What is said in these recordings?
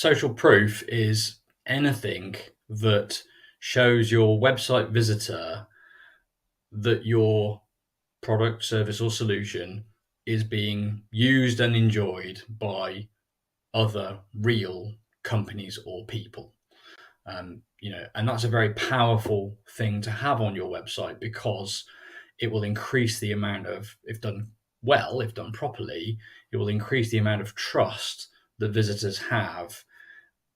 Social proof is anything that shows your website visitor that your product, service, or solution is being used and enjoyed by other real companies or people. And that's a very powerful thing to have on your website, because it will increase the amount of, if done well, if done properly, it will increase the amount of trust that visitors have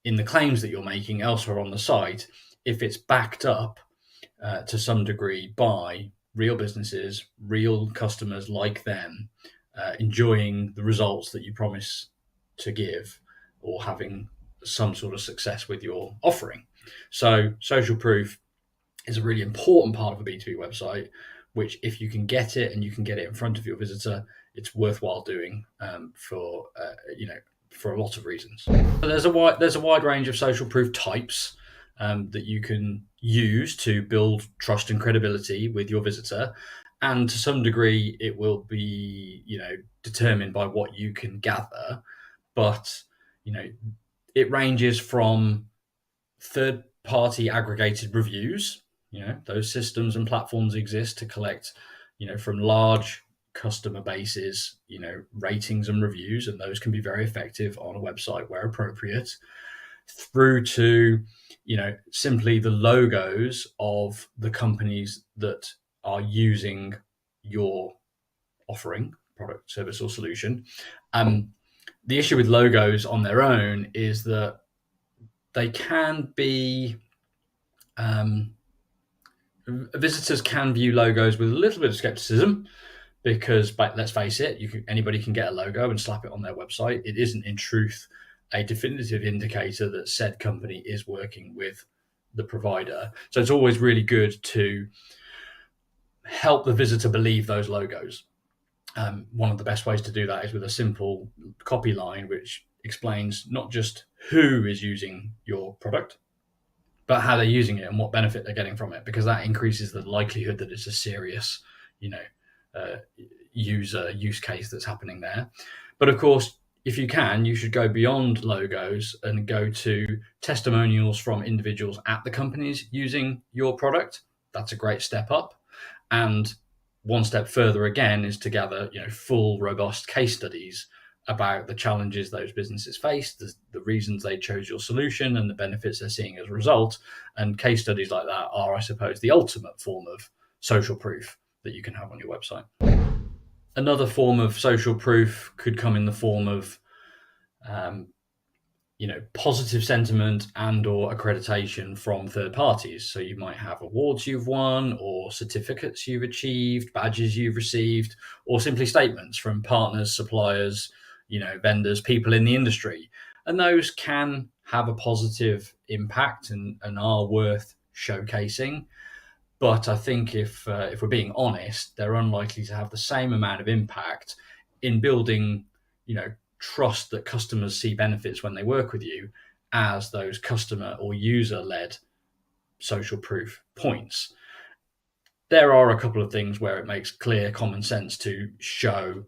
in the claims that you're making elsewhere on the site, if it's backed up to some degree by real businesses, real customers like them, enjoying the results that you promise to give, or having some sort of success with your offering. So social proof is a really important part of a B2B website, which, if you can get it and you can get it in front of your visitor, it's worthwhile doing for a lot of reasons. So there's a wide range of social proof types that you can use to build trust and credibility with your visitor, and to some degree it will be determined by what you can gather, but it ranges from third party aggregated reviews. Those systems and platforms exist to collect from large customer bases ratings and reviews, and those can be very effective on a website where appropriate, through to simply the logos of the companies that are using your offering, product, service, or solution. The issue with logos on their own is that they can be visitors can view logos with a little bit of skepticism, because, let's face it, anybody can get a logo and slap it on their website. It isn't in truth a definitive indicator that said company is working with the provider. So it's always really good to help the visitor believe those logos. One of the best ways to do that is with a simple copy line, which explains not just who is using your product, but how they're using it and what benefit they're getting from it, because that increases the likelihood that it's a serious, use case that's happening there. But of course, if you can, you should go beyond logos and go to testimonials from individuals at the companies using your product. That's a great step up. And one step further again is to gather, full, robust case studies about the challenges those businesses face, the reasons they chose your solution, and the benefits they're seeing as a result. And case studies like that are, I suppose, the ultimate form of social proof that you can have on your website. Another form of social proof could come in the form of positive sentiment and or accreditation from third parties. So you might have awards you've won, or certificates you've achieved, badges you've received, or simply statements from partners, suppliers, vendors, people in the industry. And those can have a positive impact and are worth showcasing. But I think if we're being honest, they're unlikely to have the same amount of impact in building, trust that customers see benefits when they work with you, as those customer or user-led social proof points. There are a couple of things where it makes clear common sense to show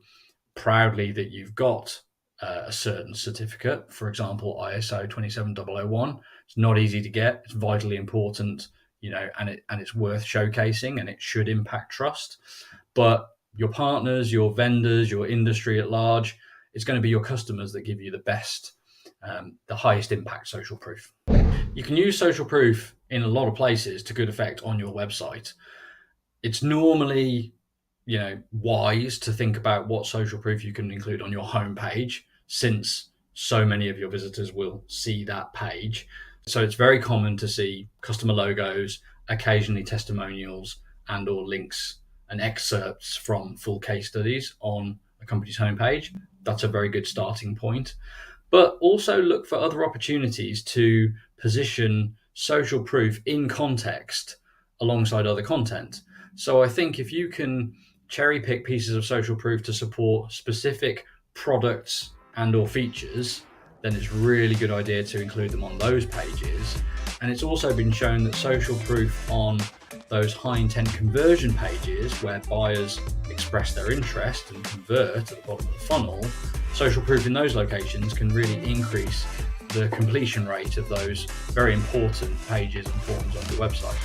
proudly that you've got a certain certificate. For example, ISO 27001. It's not easy to get. It's vitally important, and it's worth showcasing, and it should impact trust. But your partners, your vendors, your industry at large, it's going to be your customers that give you the best, the highest impact social proof. You can use social proof in a lot of places to good effect on your website. It's normally, wise to think about what social proof you can include on your homepage, since so many of your visitors will see that page. So it's very common to see customer logos, occasionally testimonials, and or links and excerpts from full case studies on a company's homepage. That's a very good starting point. But also look for other opportunities to position social proof in context alongside other content. So I think if you can cherry pick pieces of social proof to support specific products and or features, then it's a really good idea to include them on those pages. And it's also been shown that social proof on those high intent conversion pages, where buyers express their interest and convert at the bottom of the funnel, social proof in those locations can really increase the completion rate of those very important pages and forms on your website.